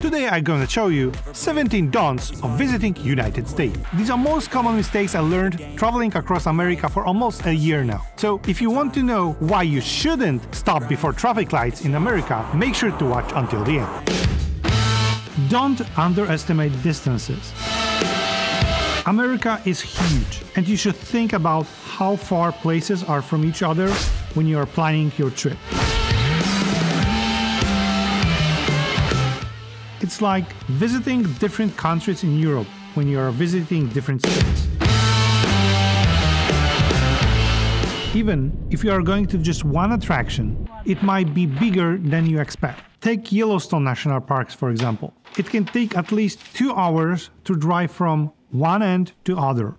Today I'm going to show you 17 don'ts of visiting United States. These are most common mistakes I learned traveling across America for almost a year now. So if you want to know why you shouldn't stop before traffic lights in America, make sure to watch until the end. Don't underestimate distances. America is huge, and you should think about how far places are from each other when you are planning your trip. It's like visiting different countries in Europe when you are visiting different states. Even if you are going to just one attraction, it might be bigger than you expect. Take Yellowstone National Parks, for example. It can take at least 2 hours to drive from one end to other.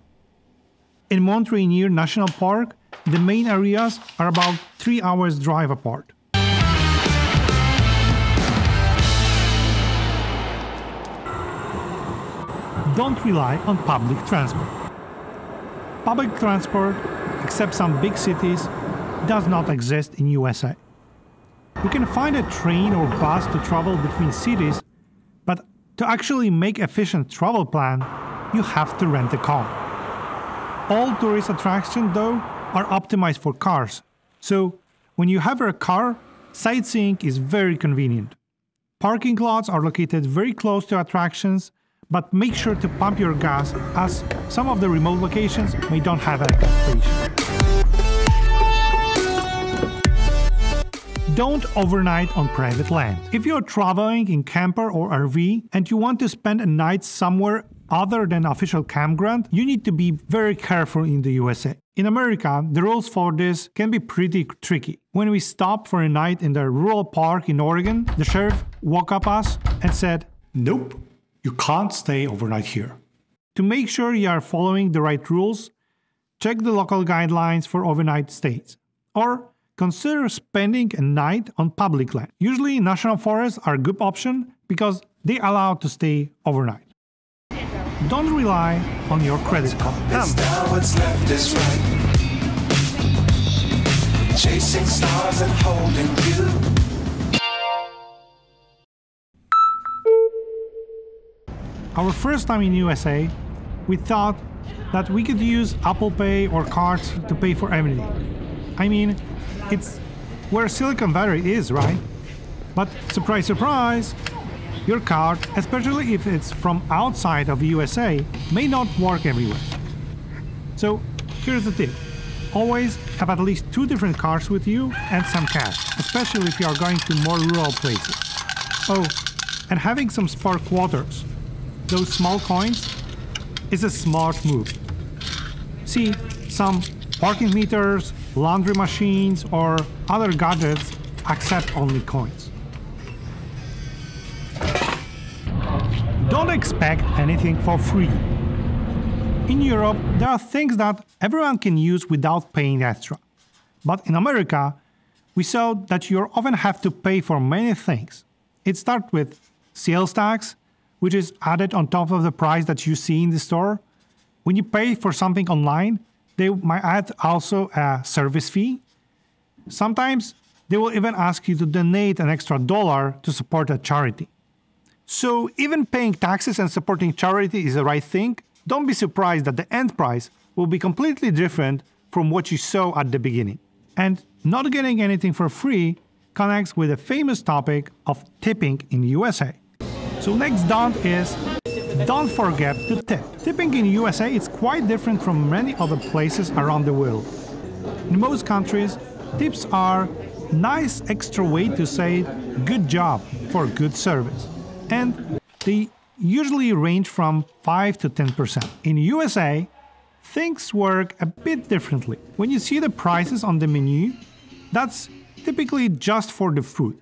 In Mount Rainier National Park, the main areas are about 3 hours drive apart. Don't rely on public transport. Public transport, except some big cities, does not exist in USA. You can find a train or bus to travel between cities, but to actually make an efficient travel plan, you have to rent a car. All tourist attractions, though, are optimized for cars, so when you have a car, sightseeing is very convenient. Parking lots are located very close to attractions, but make sure to pump your gas, as some of the remote locations may not have a gas station. Don't overnight on private land. If you're traveling in camper or RV and you want to spend a night somewhere other than official campground, you need to be very careful in the USA. In America, the rules for this can be pretty tricky. When we stopped for a night in the rural park in Oregon, the sheriff woke up us and said, "Nope, you can't stay overnight here." To make sure you are following the right rules, check the local guidelines for overnight stays. Or consider spending a night on public land. Usually national forests are a good option because they allow to stay overnight. Don't rely on your credit card. Chasing stars and holding you. Our first time in USA, we thought that we could use Apple Pay or cards to pay for everything. I mean, it's where Silicon Valley is, right? But surprise, surprise, your card, especially if it's from outside of USA, may not work everywhere. So here's the tip. Always have at least 2 different cards with you and some cash, especially if you are going to more rural places. Oh, and having some spare quarters, those small coins, is a smart move. See, some parking meters, laundry machines, or other gadgets accept only coins. Don't expect anything for free. In Europe, there are things that everyone can use without paying extra. But in America, we saw that you often have to pay for many things. It starts with sales tax, which is added on top of the price that you see in the store. When you pay for something online, they might add also a service fee. Sometimes they will even ask you to donate an extra $1 to support a charity. So even paying taxes and supporting charity is the right thing, don't be surprised that the end price will be completely different from what you saw at the beginning. And not getting anything for free connects with the famous topic of tipping in the USA. So next don't is, don't forget to tip. Tipping in USA is quite different from many other places around the world. In most countries, tips are a nice extra way to say good job for good service. And they usually range from 5 to 10%. In USA, things work a bit differently. When you see the prices on the menu, that's typically just for the food.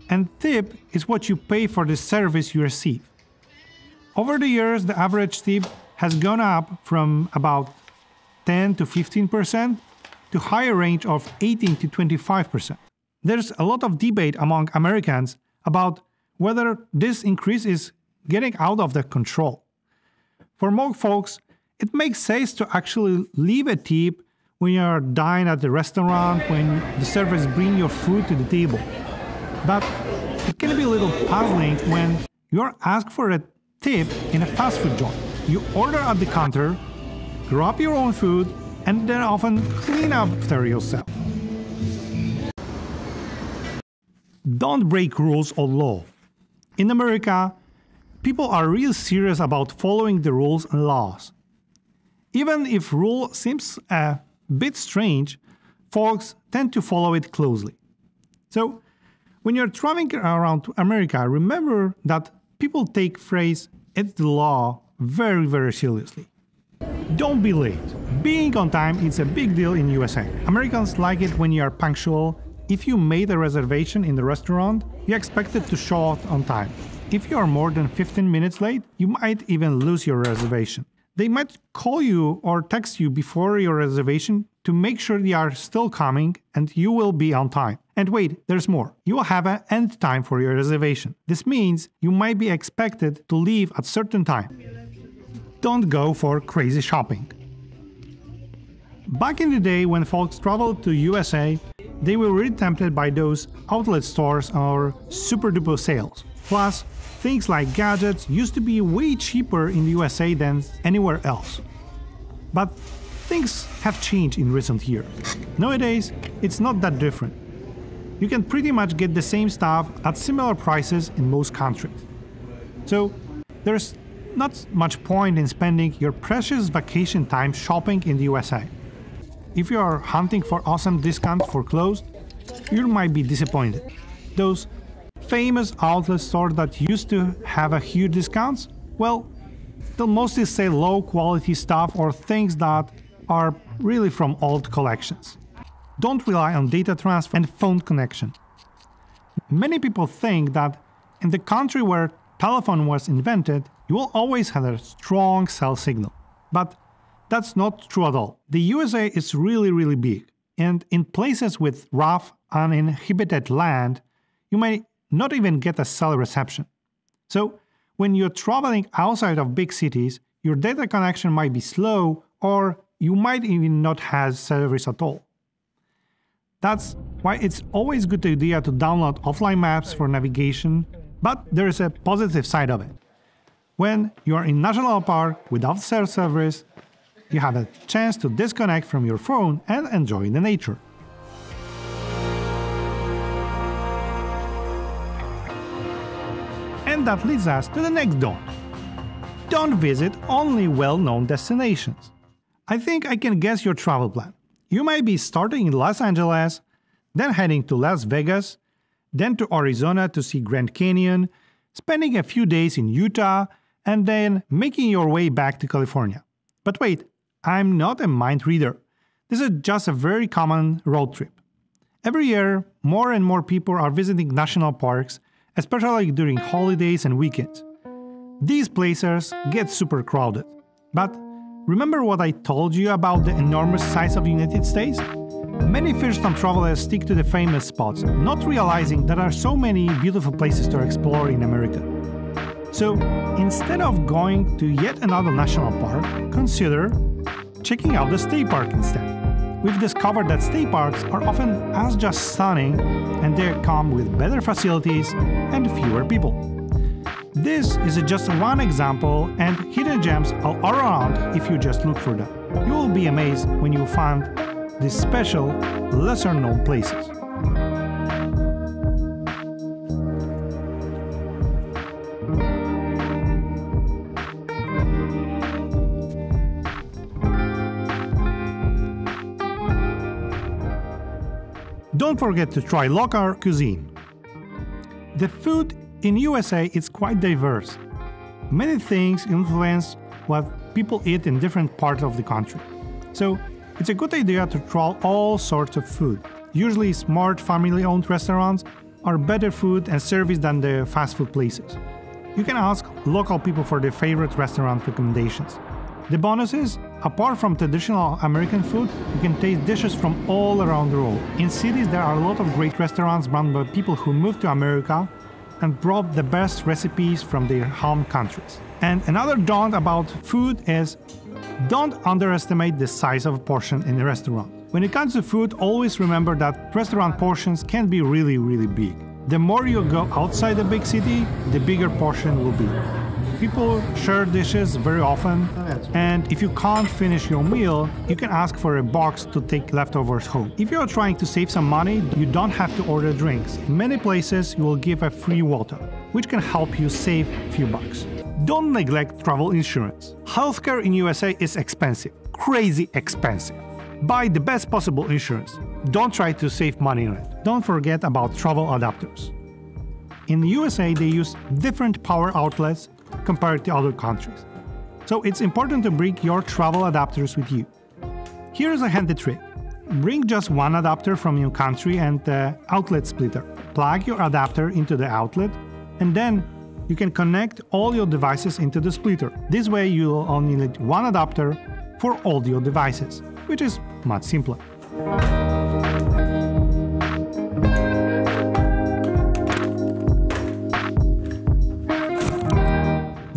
And tip is what you pay for the service you receive. Over the years, the average tip has gone up from about 10 to 15% to higher range of 18 to 25%. There's a lot of debate among Americans about whether this increase is getting out of the control. For more folks, it makes sense to actually leave a tip when you are dining at the restaurant, when the servers bring your food to the table. But it can be a little puzzling when You are asked for a tip in a fast food joint. You order at the counter, grab your own food, and then often clean up after yourself. Don't break rules or law. In America, people are real serious about following the rules and laws. Even if rule seems a bit strange, folks tend to follow it closely. So, when you're traveling around America, remember that people take phrase "it's the law" very, very seriously. Don't be late. Being on time is a big deal in USA. Americans like it when you are punctual. If you made a reservation in the restaurant, you expect it to show up on time. If you are more than 15 minutes late, you might even lose your reservation. They might call you or text you before your reservation to make sure they are still coming and you will be on time. And wait, there's more. You will have an end time for your reservation. This means you might be expected to leave at certain time. Don't go for crazy shopping. Back in the day when folks traveled to USA, they were really tempted by those outlet stores or super duper sales. Plus, things like gadgets used to be way cheaper in the USA than anywhere else. But things have changed in recent years. Nowadays, it's not that different. You can pretty much get the same stuff at similar prices in most countries. So, there's not much point in spending your precious vacation time shopping in the USA. If you are hunting for awesome discounts for clothes, you might be disappointed. Those famous outlet stores that used to have a huge discounts, well, they'll mostly sell low quality stuff or things that are really from old collections. Don't rely on data transfer and phone connection. Many people think that in the country where telephone was invented, you will always have a strong cell signal. But that's not true at all. The USA is really, really big, and in places with rough, uninhabited land, you may not even get a cell reception. So, when you're traveling outside of big cities, your data connection might be slow, or you might even not have service at all. That's why it's always a good idea to download offline maps for navigation, but there is a positive side of it. When you are in national park without cell service, you have a chance to disconnect from your phone and enjoy the nature. And that leads us to the next don't. Don't visit only well-known destinations. I think I can guess your travel plan. You might be starting in Los Angeles, then heading to Las Vegas, then to Arizona to see Grand Canyon, spending a few days in Utah, and then making your way back to California. But wait, I'm not a mind reader. This is just a very common road trip. Every year, more and more people are visiting national parks, especially during holidays and weekends. These places get super crowded. But remember what I told you about the enormous size of the United States? Many first-time travelers stick to the famous spots, not realizing there are so many beautiful places to explore in America. So, instead of going to yet another national park, consider checking out the state park instead. We've discovered that state parks are often as just stunning, and they come with better facilities and fewer people. This is just one example, and hidden gems are all around if you just look for them. You will be amazed when you find these special, lesser-known places. Don't forget to try local cuisine. The food in USA is quite diverse. Many things influence what people eat in different parts of the country. So it's a good idea to try all sorts of food. Usually smart family-owned restaurants are better food and service than the fast food places. You can ask local people for their favorite restaurant recommendations. The bonus is, apart from traditional American food, you can taste dishes from all around the world. In cities, there are a lot of great restaurants run by people who moved to America and brought the best recipes from their home countries. And another don't about food is, don't underestimate the size of a portion in a restaurant. When it comes to food, always remember that restaurant portions can be really, really big. The more you go outside the big city, the bigger portion will be. People share dishes very often, and if you can't finish your meal, you can ask for a box to take leftovers home. If you are trying to save some money, you don't have to order drinks. In many places, you will give a free water, which can help you save a few bucks. Don't neglect travel insurance. Healthcare in USA is expensive, crazy expensive. Buy the best possible insurance. Don't try to save money on it. Don't forget about travel adapters. In the USA, they use different power outlets compared to other countries. So it's important to bring your travel adapters with you. Here's a handy trick. Bring just one adapter from your country and the outlet splitter. Plug your adapter into the outlet, and then you can connect all your devices into the splitter. This way you'll only need one adapter for all your devices, which is much simpler.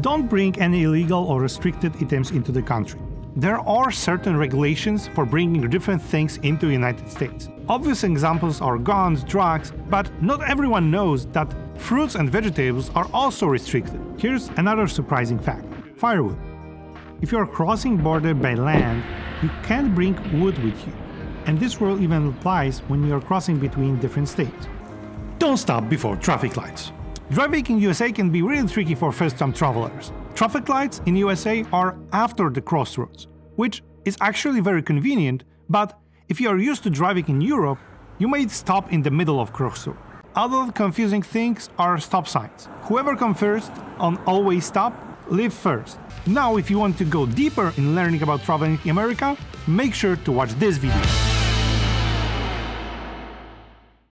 Don't bring any illegal or restricted items into the country. There are certain regulations for bringing different things into the United States. Obvious examples are guns, drugs, but not everyone knows that fruits and vegetables are also restricted. Here's another surprising fact: firewood. If you are crossing border by land, you can't bring wood with you. And this rule even applies when you are crossing between different states. Don't stop before traffic lights. Driving in USA can be really tricky for first-time travelers. Traffic lights in USA are after the crossroads, which is actually very convenient, but if you are used to driving in Europe, you may stop in the middle of crossroads. Other confusing things are stop signs. Whoever comes first on always stop, leave first. Now, if you want to go deeper in learning about traveling in America, make sure to watch this video.